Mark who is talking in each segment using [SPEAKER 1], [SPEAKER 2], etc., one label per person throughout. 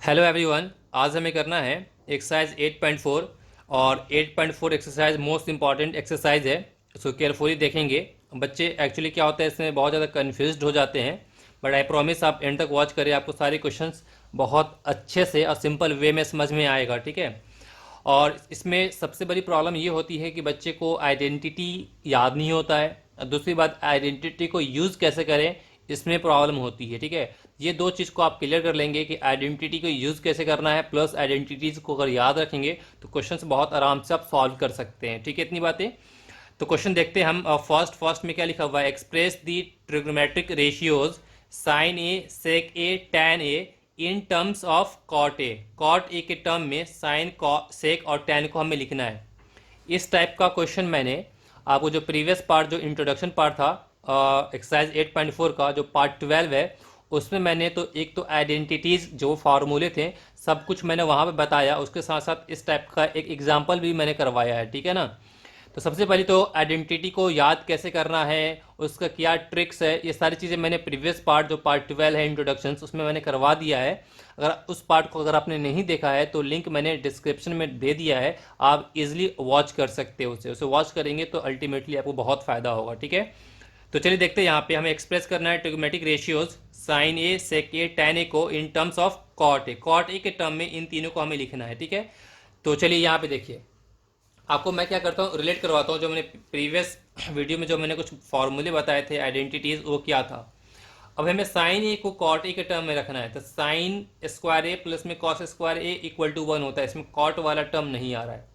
[SPEAKER 1] Hello everyone. आज हमें करना है एक्सरसाइज 8.4 और 8.4 एक्सरसाइज मोस्ट इंपॉर्टेंट एक्सरसाइज है। इसको केयरफुली देखेंगे। बच्चे एक्चुअली क्या होता है इसमें बहुत ज़्यादा कन्फ्यूज्ड हो जाते हैं, बट आई प्रॉमिस आप एंड तक वॉच करें, आपको सारे क्वेश्चंस बहुत अच्छे से और सिंपल वे में समझ में आएगा। ठीक है। और इसमें सबसे बड़ी प्रॉब्लम ये होती है कि बच्चे को आइडेंटिटी याद नहीं होता है। और दूसरी बात, आइडेंटिटी को यूज़ कैसे करें इसमें प्रॉब्लम होती है। ठीक है। ये दो चीज़ को आप क्लियर कर लेंगे कि आइडेंटिटी को यूज़ कैसे करना है, प्लस आइडेंटिटीज़ को अगर याद रखेंगे तो क्वेश्चंस बहुत आराम से आप सॉल्व कर सकते हैं। ठीक है, इतनी बातें। तो क्वेश्चन देखते हैं हम। फर्स्ट में क्या लिखा हुआ है, express the trigonometric ratios sine A sec A tan A in terms of cot A. Cot A के टर्म में साइन सेक और टैन को हमें लिखना है। इस टाइप का क्वेश्चन मैंने आपको जो प्रीवियस पार्ट, जो इंट्रोडक्शन पार्ट था एक्सरसाइज 8.4 का जो पार्ट 12 है, उसमें मैंने तो एक तो आइडेंटिटीज़ जो फार्मूले थे सब कुछ मैंने वहाँ पे बताया, उसके साथ साथ इस टाइप का एक एग्जाम्पल भी मैंने करवाया है। ठीक है ना। तो सबसे पहले तो आइडेंटिटी को याद कैसे करना है, उसका क्या ट्रिक्स है, ये सारी चीज़ें मैंने प्रीवियस पार्ट जो पार्ट 12 है इंट्रोडक्शन, उसमें मैंने करवा दिया है। अगर उस पार्ट को अगर आपने नहीं देखा है तो लिंक मैंने डिस्क्रिप्शन में दे दिया है, आप इजीली वॉच कर सकते हो। उसे वॉच करेंगे तो अल्टीमेटली आपको बहुत फ़ायदा होगा। ठीक है। तो चलिए देखते हैं। यहाँ पे हमें एक्सप्रेस करना है trigonometric ratios sine A sec A tan A को in terms of cot A. Cot A के टर्म में इन तीनों को हमें लिखना है। ठीक है। तो चलिए यहाँ पे देखिए, आपको मैं क्या करता हूँ, रिलेट करवाता हूँ। जो मैंने प्रीवियस वीडियो में जो मैंने कुछ फॉर्मूले बताए थे आइडेंटिटीज, वो क्या था। अब हमें साइन ए को कॉट ए के टर्म में रखना है, तो साइन स्क्वायर ए प्लस में cos square A equal to 1 होता है। इसमें कॉट वाला टर्म नहीं आ रहा है।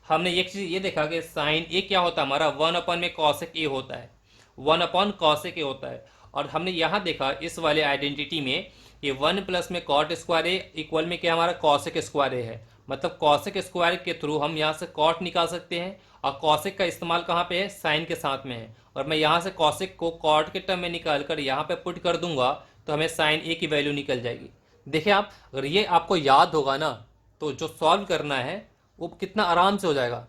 [SPEAKER 1] हमने एक चीज़ ये देखा कि साइन ए क्या होता है हमारा, 1 में कॉसेक ए होता है, 1 कॉसेक ए होता है। और हमने यहाँ देखा इस वाले आइडेंटिटी में कि 1 प्लस में कॉट स्क्वायर ए इक्वल में क्या हमारा कॉसेक स्क्वायर ए है। मतलब कॉसेक स्क्वायर के थ्रू हम यहाँ से कॉट निकाल सकते हैं, और कॉसेक का इस्तेमाल कहाँ पे है, साइन के साथ में है। और मैं यहाँ से कॉसेक को कॉट के टर्म में निकाल कर यहाँ पे पुट कर दूंगा तो हमें साइन ए की वैल्यू निकल जाएगी। देखिए आप, अगर ये आपको याद होगा ना तो जो सॉल्व करना है वो कितना आराम से हो जाएगा।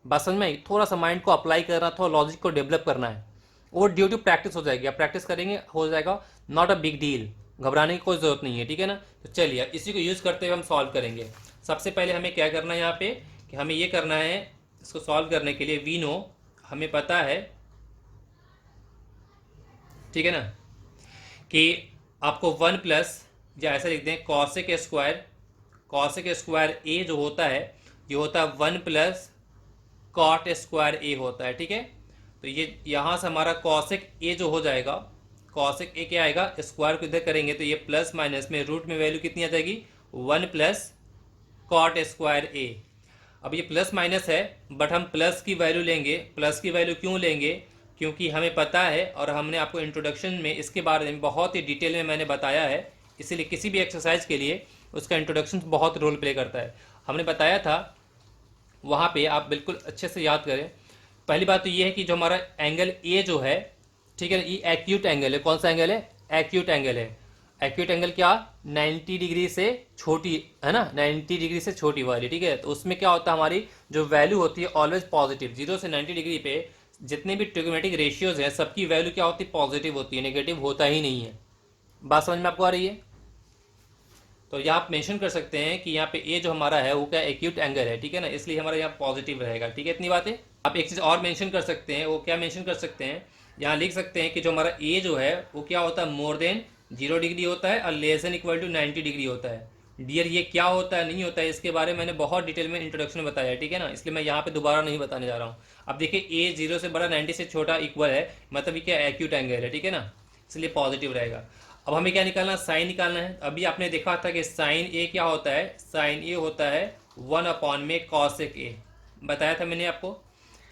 [SPEAKER 1] बस समझ में, थोड़ा सा माइंड को अप्लाई करना, थोड़ा लॉजिक को डेवलप करना है, वो ड्यू टू प्रैक्टिस हो जाएगी। आप प्रैक्टिस करेंगे हो जाएगा, नॉट अ बिग डील, घबराने की कोई ज़रूरत नहीं है। ठीक है ना। तो चलिए इसी को यूज़ करते हुए हम सॉल्व करेंगे। सबसे पहले हमें क्या करना है यहाँ पे, कि हमें ये करना है, इसको सॉल्व करने के लिए वी नो, हमें पता है, ठीक है ना, कि आपको 1 प्लस, या ऐसा लिख दें कॉसेक स्क्वायर, कॉसेक स्क्वायर ए जो होता है ये होता है 1 प्लस कॉट स्क्वायर ए होता है। ठीक है। तो ये यहाँ से हमारा कॉसेक ए जो हो जाएगा, कॉसेक ए क्या आएगा, स्क्वायर को इधर करेंगे तो ये प्लस माइनस में रूट में वैल्यू कितनी आ जाएगी, 1 प्लस कॉट स्क्वायर ए। अब ये प्लस माइनस है, बट हम प्लस की वैल्यू लेंगे। प्लस की वैल्यू क्यों लेंगे, क्योंकि हमें पता है और हमने आपको इंट्रोडक्शन में इसके बारे में बहुत ही डिटेल में मैंने बताया है। इसीलिए किसी भी एक्सरसाइज के लिए उसका इंट्रोडक्शन बहुत रोल प्ले करता है। हमने बताया था वहाँ पे, आप बिल्कुल अच्छे से याद करें। पहली बात तो ये है कि जो हमारा एंगल ए जो है, ठीक है, ये एक्यूट एंगल है। कौन सा एंगल है, एक्यूट एंगल है। एक्यूट एंगल क्या, 90 डिग्री से छोटी है ना, 90 डिग्री से छोटी वाली। ठीक है। तो उसमें क्या होता है, हमारी जो वैल्यू होती है ऑलवेज पॉजिटिव। 0 से 90 डिग्री पे जितने भी ट्रिग्नोमेट्रिक रेशियोज हैं सबकी वैल्यू क्या होती है, पॉजिटिव होती है, नेगेटिव होता ही नहीं है। बात समझ में आपको आ रही है। तो यहाँ आप मेंशन कर सकते हैं कि यहाँ पे ए जो हमारा है वो क्या एक्यूट एंगल है। ठीक है ना, इसलिए हमारा यहाँ पॉजिटिव रहेगा। ठीक है, इतनी बातें। आप एक चीज़ और मेंशन कर सकते हैं, वो क्या मेंशन कर सकते हैं, यहाँ लिख सकते हैं कि जो हमारा ए जो है वो क्या होता है, मोर देन 0 डिग्री होता है और less than equal to 90 degree होता है। डियर ये क्या होता है, नहीं होता है, इसके बारे में मैंने बहुत डिटेल में इंट्रोडक्शन में बताया है। ठीक है ना, इसलिए मैं यहाँ पे दोबारा नहीं बताने जा रहा हूँ। अब देखिए ए 0 से बड़ा 90 से छोटा इक्वल है, मतलब ये क्या एक्यूट एंगल है। ठीक है ना, इसलिए पॉजिटिव रहेगा। अब हमें क्या निकालना, साइन निकालना है। अभी आपने देखा था कि साइन ए क्या होता है, साइन ए होता है 1 में कॉसेक ए, बताया था मैंने आपको।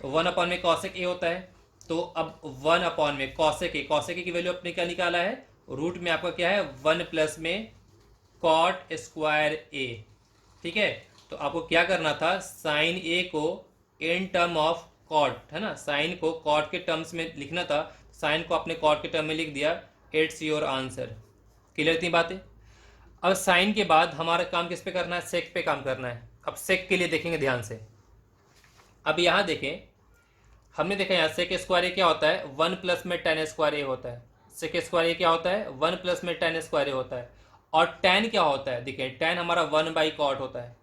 [SPEAKER 1] 1 में कॉसेक ए होता है। तो अब 1 में कॉसेक ए, कॉसेक ए की वैल्यू आपने क्या निकाला है, रूट में आपका क्या है 1 प्लस में कॉट स्क्वायर ए। ठीक है। तो आपको क्या करना था, साइन ए को इन टर्म ऑफ कॉट, है ना, साइन को कॉट के टर्म्स में लिखना था, साइन को आपने कॉट के टर्म में लिख दिया। It's your answer. क्लियर इतनी बातें। अब साइन के बाद हमारा काम किस पे करना है, सेक पे काम करना है। अब सेक के लिए देखेंगे ध्यान से। अब यहाँ देखें, हमने देखा यहाँ सेक स्क्वायर ए क्या होता है, 1 प्लस में टेन स्क्वायर ए होता है। सेक स्क्वायर ए क्या होता है, 1 प्लस में टेन स्क्वायर ए होता है। और tan क्या होता है, देखिए tan हमारा 1/cot होता है।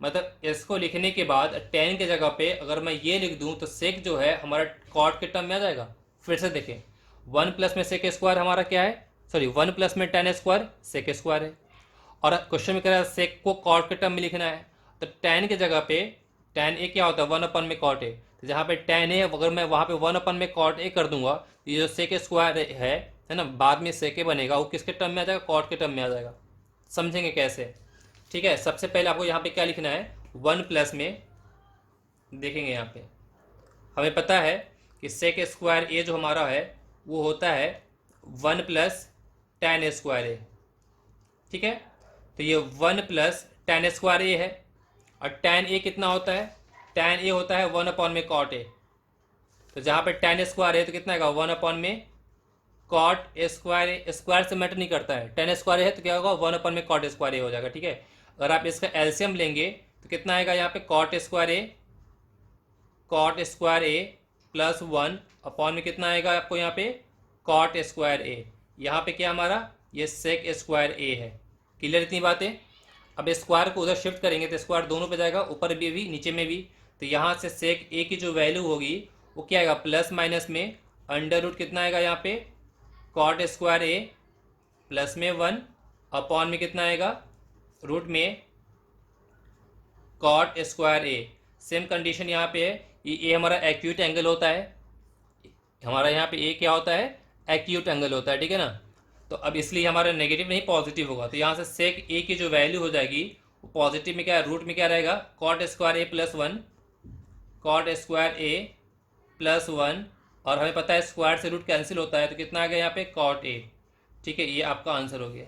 [SPEAKER 1] मतलब इसको लिखने के बाद tan की जगह पे अगर मैं ये लिख दूं तो sec जो है हमारा cot के टर्म में आ जाएगा। फिर से देखें, 1 प्लस में sec स्क्वायर हमारा क्या है, सॉरी 1 प्लस में tan स्क्वायर sec स्क्वायर है। और क्वेश्चन में कह रहा है सेक को कॉट के टर्म में लिखना है, तो tan की जगह पे tan ए क्या होता है 1 अपन में कॉट ए, तो जहाँ पे tan ए अगर मैं वहाँ पे 1 अपन में कॉट ए कर दूंगा तो ये जो सेक स्क्वायर है ना, बाद में सेक ए बनेगा, वो किसके टर्म में आ जाएगा, कॉट के टर्म में आ जाएगा। समझेंगे कैसे, ठीक है। सबसे पहले आपको यहाँ पे क्या लिखना है, 1 प्लस में, देखेंगे यहाँ पे हमें पता है कि सेक स्क्वायर ए जो हमारा है वो होता है 1 प्लस tan स्क्वायर ए, ठीक है। तो ये 1 प्लस tan स्क्वायर ए है, और tan ए कितना होता है, tan ए होता है 1 अपॉन में कॉट ए। तो जहाँ पे tan स्क्वायर है तो कितना आएगा 1 अपॉन में कॉट स्क्वायर ए, स्क्वायर से मैटर नहीं करता है, tan स्क्वायर है तो क्या होगा 1 अपॉन में कॉट स्क्वायर ए हो जाएगा, ठीक है। अगर आप इसका एलसीएम लेंगे तो कितना आएगा यहाँ पे cot square A plus 1 upon में कितना आएगा आपको यहाँ पे कॉट स्क्वायर ए, यहाँ पे क्या हमारा ये सेक स्क्वायर ए है। क्लियर इतनी बातें। अब स्क्वायर को उधर शिफ्ट करेंगे तो स्क्वायर दोनों पे जाएगा, ऊपर भी नीचे में भी। तो यहाँ से सेक ए की जो वैल्यू होगी वो क्या आएगा, प्लस माइनस में अंडर रूट कितना आएगा यहाँ पे कॉट स्क्वायर ए प्लस में 1 अपॉन में कितना आएगा रूट में कॉट स्क्वायर ए। सेम कंडीशन यहाँ पे है, ये ए हमारा एक्यूट एंगल होता है, हमारा यहाँ पे ए क्या होता है, एक्यूट एंगल होता है, ठीक है ना। तो अब इसलिए हमारा नेगेटिव नहीं पॉजिटिव होगा, तो यहाँ से सेक ए की जो वैल्यू हो जाएगी वो पॉजिटिव में क्या है, रूट में क्या रहेगा cot square A plus 1, cot square A plus 1, और हमें पता है स्क्वायर से रूट कैंसिल होता है तो कितना आ गया यहाँ पे कॉट ए, ठीक है। ये आपका आंसर हो गया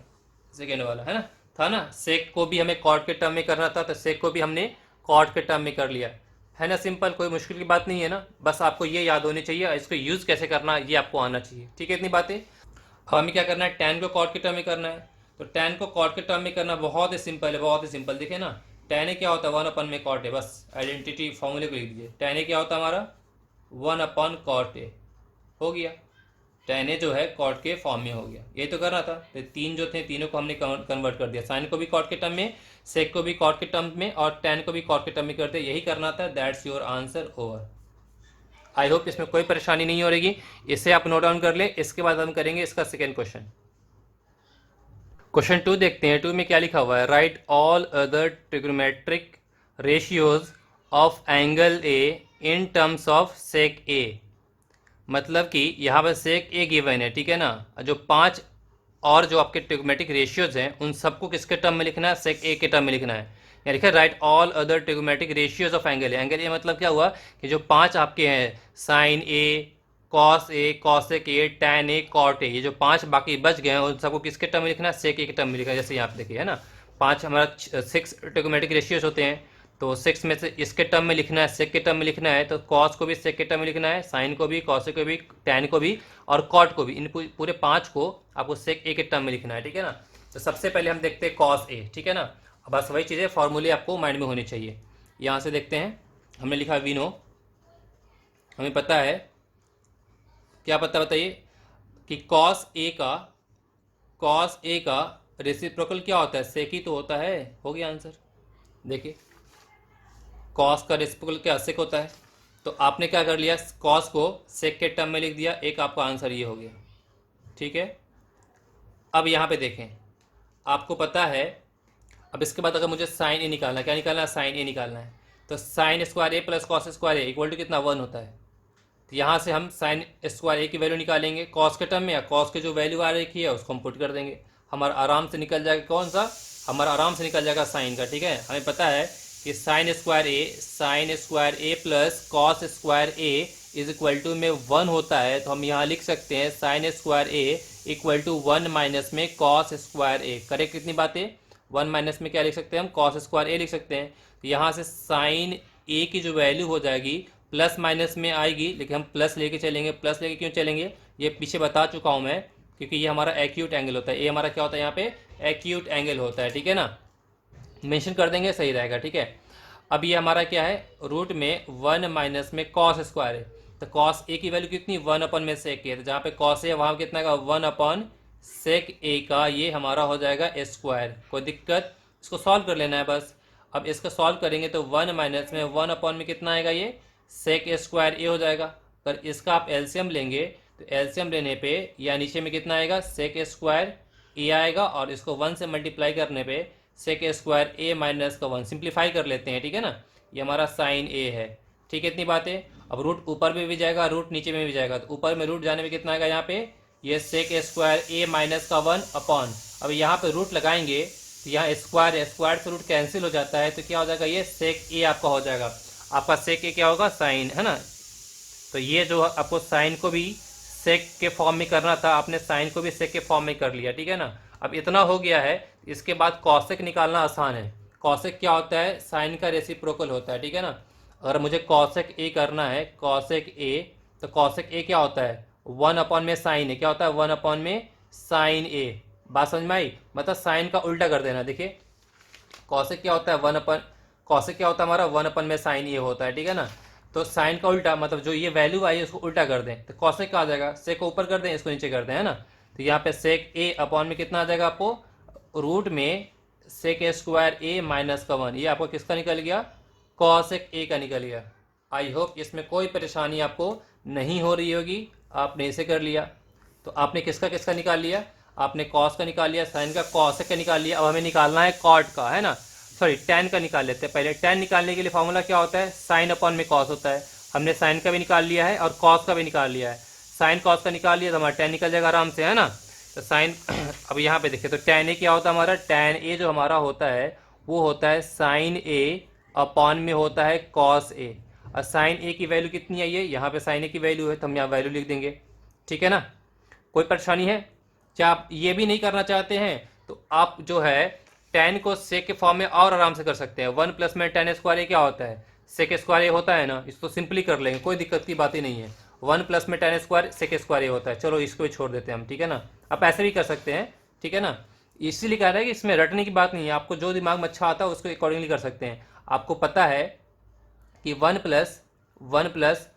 [SPEAKER 1] सेकेंड वाला, है ना। था ना, सेक को भी हमें कॉट के टर्म में करना था तो सेक को भी हमने कॉट के टर्म में कर लिया, है ना। सिंपल, कोई मुश्किल की बात नहीं है ना, बस आपको ये याद होनी चाहिए, इसको यूज़ कैसे करना ये आपको आना चाहिए, ठीक है। इतनी बातें। अब हमें क्या करना है, tan को कॉट के टर्म में करना है, तो tan को कॉट के टर्म में करना बहुत ही सिंपल है, बहुत ही सिंपल। देखिए ना, tan ए क्या होता है 1 अपन में कॉट ए, बस आइडेंटिटी फॉर्मूले को लिख दीजिए। tan ए क्या होता है हमारा 1 अपन कॉट ए, हो गया। tan ए जो है कॉट के फॉर्म में हो गया, यही तो करना था। तो तीन जो थे तीनों को हमने कन्वर्ट कर दिया, साइन को भी कॉट के टर्म में, सेक को भी कॉट के टर्म में, और tan को भी कॉट के टर्म में कर दिया, यही करना था। That's your answer over. I hope इसमें कोई परेशानी नहीं हो रहेगी, इसे आप नोट डाउन कर ले। इसके बाद हम करेंगे इसका सेकेंड क्वेश्चन। क्वेश्चन 2 देखते हैं। 2 में क्या लिखा हुआ है, right all other trigonometric ratios of angle A in terms of sec A. मतलब कि यहाँ पर सेक ए गिवन है, ठीक है ना, जो 5 और जो आपके ट्रिग्नोमेट्रिक रेशियोज हैं उन सबको किसके टर्म में लिखना है, सेक ए के टर्म में लिखना है। यहाँ लिखा है right all other trigonometric ratios of angle A. Angle A मतलब क्या हुआ कि जो 5 आपके हैं, sine A, cos A, cosec A, tan A, cot A, ये जो 5 बाकी बच गए हैं उन सबको किसके टर्म में लिखना है, सेक ए के टर्म में लिखना है। जैसे यहाँ पे देखिए, है ना, 5 हमारा 6 ट्रिग्नोमेट्रिक रेशियोज होते हैं, तो 6 में से इसके टर्म में लिखना है, सेक के टर्म में लिखना है, तो कॉस को भी सेक के टर्म में लिखना है, साइन को भी, कॉस को भी, टैन को भी, और कॉट को भी। इन पूरे 5 को आपको सेक ए के टर्म में लिखना है, ठीक है ना। तो सबसे पहले हम देखते हैं कॉस ए, ठीक है ना। बस वही चीज़ें फॉर्मूले आपको माइंड में होनी चाहिए। यहाँ से देखते हैं, हमने लिखा वी नो, हमें पता है, क्या पता बताइए, कि कॉस ए का रेसिप्रोकल क्या होता है, सेक ही तो होता है। हो गया आंसर। देखिए कॉस का रेसिप्रोकल क्या, सेक होता है, तो आपने क्या कर लिया, कॉस को सेक के टर्म में लिख दिया, एक आपका आंसर ये हो गया, ठीक है। अब यहाँ पे देखें, आपको पता है, अब इसके बाद अगर मुझे साइन ए निकालना है, क्या निकालना है, साइन ए निकालना है, तो sine square A plus cos square A equal to कितना 1 होता है। तो यहाँ से हम साइन स्क्वायर ए की वैल्यू निकालेंगे कॉस के टर्म में, या कॉस की जो वैल्यू आ रखी है उसको हम पुट कर देंगे, हमारा आराम से निकल जाएगा कौन सा, हमारा आराम से निकल जाएगा साइन का, ठीक है। हमें पता है कि sine square A plus cos square A is equal to में 1 होता है, तो हम यहाँ लिख सकते हैं sine square A equal to 1 minus में कॉस स्क्वायर ए। करेक्ट कितनी बातें, 1 माइनस में क्या लिख सकते हैं हम, कॉस स्क्वायर ए लिख सकते हैं। तो यहाँ से साइन ए की जो वैल्यू हो जाएगी प्लस माइनस में आएगी, लेकिन हम प्लस लेके चलेंगे। प्लस लेके क्यों चलेंगे, ये पीछे बता चुका हूँ मैं, क्योंकि ये हमारा एक्यूट एंगल होता है, ये हमारा क्या होता है यहाँ पे, एक्यूट एंगल होता है, ठीक है ना। मेंशन कर देंगे, सही रहेगा, ठीक है। अब ये हमारा क्या है, रूट में 1 माइनस में कॉस स्क्वायर है, तो कॉस ए की वैल्यू कितनी, 1 अपन में सेक ए, तो जहाँ पे कॉस है वहाँ कितना का 1 अपन सेक ए का ये हमारा हो जाएगा ए स्क्वायर। कोई दिक्कत? इसको सॉल्व कर लेना है बस। अब इसका सॉल्व करेंगे तो 1 माइनस में 1 अपॉन में कितना आएगा, ये सेक ए स्क्वायर ए हो जाएगा। पर इसका आप एलसीएम लेंगे तो एलसीएम लेने पे या नीचे में कितना आएगा, सेक ए स्क्वायर ए आएगा, और इसको 1 से मल्टीप्लाई करने पे सेक ए स्क्वायर ए माइनस का 1 सिंप्लीफाई कर लेते हैं, ठीक है ना। ये हमारा साइन ए है, ठीक है। इतनी बातें। अब रूट ऊपर में भी जाएगा, रूट नीचे में भी जाएगा, तो ऊपर में रूट जाने में कितना आएगा, यहाँ पे ये सेक ए स्क्वायर ए माइनस का 1 अपॉन। अब यहाँ पे रूट लगाएंगे तो यहाँ स्क्वायर है, स्क्वायर से रूट कैंसिल हो जाता है, तो क्या हो जाएगा, ये सेक ए आपका हो जाएगा। आपका सेक ए क्या होगा, साइन, है ना। तो ये जो आपको साइन को भी सेक के फॉर्म में करना था, आपने साइन को भी सेक के फॉर्म में कर लिया, ठीक है ना। अब इतना हो गया है, इसके बाद कॉसेक निकालना आसान है। कॉसेक क्या होता है, साइन का रेसिप्रोकल होता है, ठीक है ना। अगर मुझे कॉसेक ए करना है, कॉसेक ए, तो कॉसेक ए क्या होता है, 1 अपॉन में साइन ए, क्या होता है 1 अपॉन में साइन ए। बात समझ में आई? मतलब साइन का उल्टा कर देना। देखिए कॉसेक क्या होता है, 1 अपन, कॉसेक क्या होता है हमारा, 1 अपन में साइन ए होता है, ठीक है ना। तो साइन का उल्टा मतलब जो ये वैल्यू आई है उसको उल्टा कर दें, तो कॉसेक का आ जाएगा, सेक को ऊपर कर दें, इसको नीचे कर दें, है ना। तो यहाँ पे सेक ए अपॉन में कितना आ जाएगा आपको, रूट में सेक ए स्क्वायर ए माइनस का 1। ये आपको किसका निकल गया, कॉसेक ए का निकल गया। आई होप इसमें कोई परेशानी आपको नहीं हो रही होगी। आपने इसे कर लिया, तो आपने किसका किसका निकाल लिया, आपने कॉस का निकाल लिया, साइन का, कॉसेक का निकाल लिया। अब हमें निकालना है कॉट का, है ना, सॉरी टैन का निकाल लेते हैं पहले। टैन निकालने के लिए फॉर्मूला क्या होता है, साइन अपॉन में कॉस होता है। हमने साइन का भी निकाल लिया है और कॉस का भी निकाल लिया है। साइन कॉस का निकाल लिया तो हमारा टैन निकल जाएगा आराम से, है ना। तो साइन अब यहाँ पे देखिए, तो टैन ए क्या होता है हमारा, टैन ए जो हमारा होता है वो होता है साइन ए अपॉन में होता है कॉस ए। और साइन ए की वैल्यू कितनी आई है, यहाँ पे साइन ए की वैल्यू है तो हम यहाँ वैल्यू लिख देंगे, ठीक है ना। कोई परेशानी है? क्या आप ये भी नहीं करना चाहते हैं तो आप जो है टेन को सेक के फॉर्म में और आराम से कर सकते हैं। 1 प्लस में टेन स्क्वायर ए क्या होता है, सेक स्क्वायर ए होता है ना, इसको सिंपली कर लेंगे, कोई दिक्कत की बात ही नहीं है। 1 प्लस में टेन स्क्वायर सेक स्क्वायर ए होता है। चलो इसको भी छोड़ देते हैं हम, ठीक है ना। आप ऐसे भी कर सकते हैं, ठीक है ना। इसीलिए कह रहा है कि इसमें रटने की बात नहीं है, आपको जो दिमाग में अच्छा आता है उसको अकॉर्डिंगली कर सकते हैं। आपको पता है कि 1 प्लस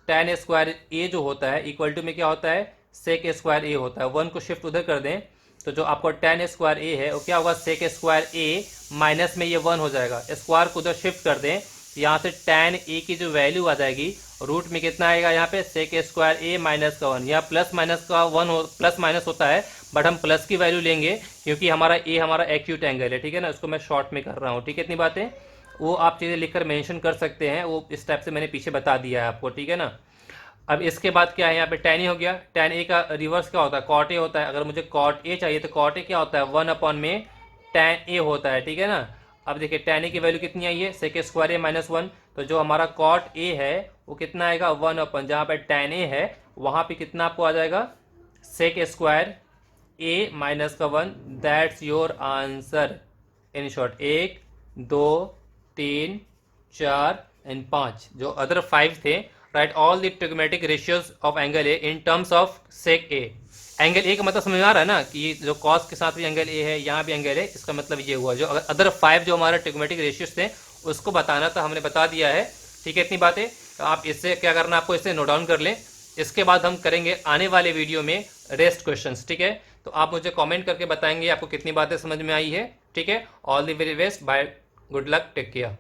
[SPEAKER 1] टेन स्क्वायर ए जो होता है इक्वल टू में क्या होता है, सेक स्क्वायर ए होता है। 1 को शिफ्ट उधर कर दें तो जो आपको टेन स्क्वायर ए है वो क्या होगा, सेक स्क्वायर ए माइनस में ये 1 हो जाएगा। स्क्वायर को उधर शिफ्ट कर दें, यहाँ से टेन ए की जो वैल्यू आ जाएगी, रूट में कितना आएगा यहाँ पे, सेक स्क्वायर ए माइनस का 1। यहाँ प्लस माइनस का 1 हो, प्लस माइनस होता है बट हम प्लस की वैल्यू लेंगे क्योंकि हमारा ए हमारा एक्यूट एंगल है, ठीक है ना। उसको मैं शॉर्ट में कर रहा हूँ, ठीक है। इतनी बातें वो आप चीज़ें लिखकर मेंशन कर सकते हैं, वो इस टाइप से मैंने पीछे बता दिया है आपको, ठीक है ना। अब इसके बाद क्या है, यहाँ पे टेन ए हो गया। टेन ए का रिवर्स क्या होता है, कॉट ए होता है। अगर मुझे कॉट ए चाहिए तो कॉट ए क्या होता है, 1 अपॉन में टेन ए होता है, ठीक है ना। अब देखिए टेन ए की वैल्यू कितनी आई है, सेक स्क्वायर ए माइनस 1। तो जो हमारा कॉट ए है वो कितना आएगा, 1 अपॉन, जहाँ पे टेन ए है वहाँ पे कितना आपको आ जाएगा, सेक स्क्वायर ए माइनस का 1। That's your answer. In short 1 2 3 4 and 5, जो अदर 5 थे। Right all the trigonometric ratios of angle A in terms of sec A. Angle A का मतलब समझ में आ रहा है ना कि जो कॉस के साथ भी एंगल ए है, यहाँ भी एंगल है, इसका मतलब ये हुआ। जो अदर 5 जो हमारा ट्रिग्मेटिक रेशियोज थे उसको बताना था, हमने बता दिया है, ठीक है। इतनी बातें तो आप इससे क्या करना, आपको इसे नोट डाउन कर लें। इसके बाद हम करेंगे आने वाले वीडियो में रेस्ट क्वेश्चंस, ठीक है। तो आप मुझे कमेंट करके बताएंगे आपको कितनी बातें समझ में आई है, ठीक है। All the very best, bye, good luck, take care.